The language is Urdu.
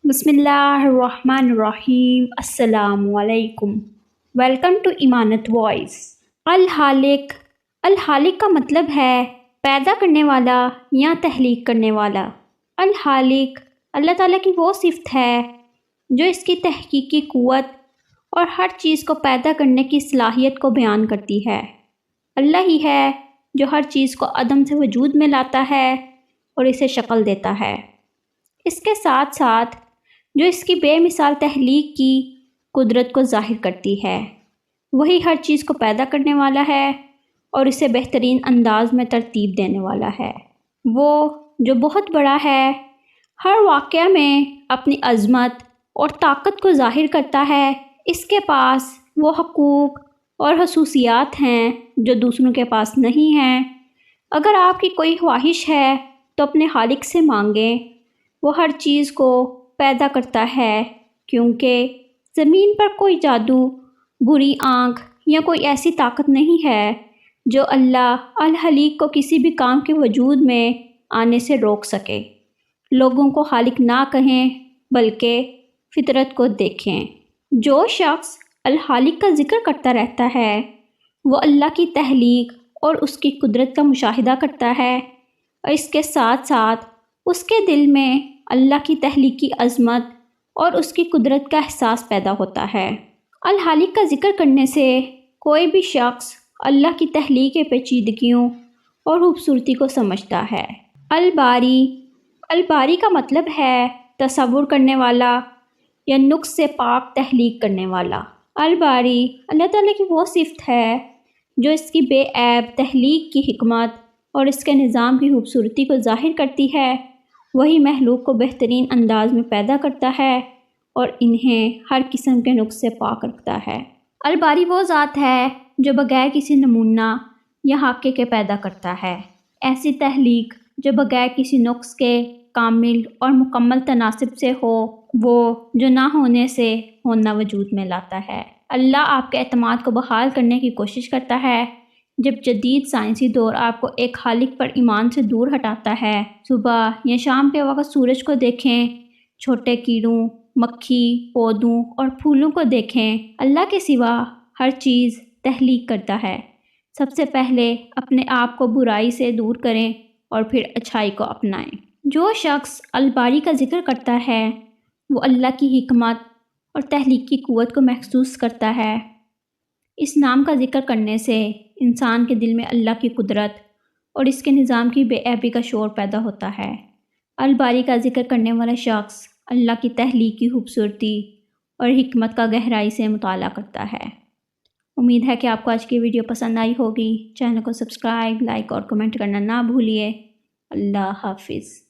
بسم اللہ الرحمن الرحیم۔ السلام علیکم۔ ویلکم ٹو ایمانت وائس۔ الخالق، الخالق کا مطلب ہے پیدا کرنے والا یا تخلیق کرنے والا۔ الخالق اللہ تعالیٰ کی وہ صفت ہے جو اس کی تحقیقی قوت اور ہر چیز کو پیدا کرنے کی صلاحیت کو بیان کرتی ہے۔ اللہ ہی ہے جو ہر چیز کو عدم سے وجود میں لاتا ہے اور اسے شکل دیتا ہے۔ اس کے ساتھ ساتھ جو اس کی بے مثال تخلیق کی قدرت کو ظاہر کرتی ہے، وہی ہر چیز کو پیدا کرنے والا ہے اور اسے بہترین انداز میں ترتیب دینے والا ہے۔ وہ جو بہت بڑا ہے، ہر واقعہ میں اپنی عظمت اور طاقت کو ظاہر کرتا ہے۔ اس کے پاس وہ حقوق اور خصوصیات ہیں جو دوسروں کے پاس نہیں ہیں۔ اگر آپ کی کوئی خواہش ہے تو اپنے خالق سے مانگیں، وہ ہر چیز کو پیدا کرتا ہے، کیونکہ زمین پر کوئی جادو، بری آنکھ یا کوئی ایسی طاقت نہیں ہے جو اللہ الخالق کو کسی بھی کام کے وجود میں آنے سے روک سکے۔ لوگوں کو خالق نہ کہیں بلکہ فطرت کو دیکھیں۔ جو شخص الخالق کا ذکر کرتا رہتا ہے وہ اللہ کی تخلیق اور اس کی قدرت کا مشاہدہ کرتا ہے، اور اس کے ساتھ ساتھ اس کے دل میں اللہ کی تخلیقی عظمت اور اس کی قدرت کا احساس پیدا ہوتا ہے۔ الخالق کا ذکر کرنے سے کوئی بھی شخص اللہ کی تخلیق کے پیچیدگیوں اور خوبصورتی کو سمجھتا ہے۔ الباری، الباری کا مطلب ہے تصور کرنے والا یا نقص سے پاک تخلیق کرنے والا۔ الباری اللہ تعالیٰ کی وہ صفت ہے جو اس کی بے عیب تخلیق کی حکمت اور اس کے نظام کی خوبصورتی کو ظاہر کرتی ہے۔ وہی مخلوق کو بہترین انداز میں پیدا کرتا ہے اور انہیں ہر قسم کے نقص سے پاک رکھتا ہے۔ الباری وہ ذات ہے جو بغیر کسی نمونہ یا حاکے کے پیدا کرتا ہے۔ ایسی تخلیق جو بغیر کسی نقص کے کامل اور مکمل تناسب سے ہو، وہ جو نہ ہونے سے ہونا وجود میں لاتا ہے۔ اللہ آپ کے اعتماد کو بحال کرنے کی کوشش کرتا ہے۔ جب جدید سائنسی دور آپ کو ایک خالق پر ایمان سے دور ہٹاتا ہے، صبح یا شام کے وقت سورج کو دیکھیں، چھوٹے کیڑوں، مکھی، پودوں اور پھولوں کو دیکھیں۔ اللہ کے سوا ہر چیز تخلیق کرتا ہے۔ سب سے پہلے اپنے آپ کو برائی سے دور کریں اور پھر اچھائی کو اپنائیں۔ جو شخص الباری کا ذکر کرتا ہے وہ اللہ کی حکمت اور تخلیق کی قوت کو محسوس کرتا ہے۔ اس نام کا ذکر کرنے سے انسان کے دل میں اللہ کی قدرت اور اس کے نظام کی بے عیبی کا شعور پیدا ہوتا ہے۔ الباری کا ذکر کرنے والا شخص اللہ کی تخلیق کی خوبصورتی اور حکمت کا گہرائی سے مطالعہ کرتا ہے۔ امید ہے کہ آپ کو آج کی ویڈیو پسند آئی ہوگی۔ چینل کو سبسکرائب، لائک اور کمنٹ کرنا نہ بھولیے۔ اللہ حافظ۔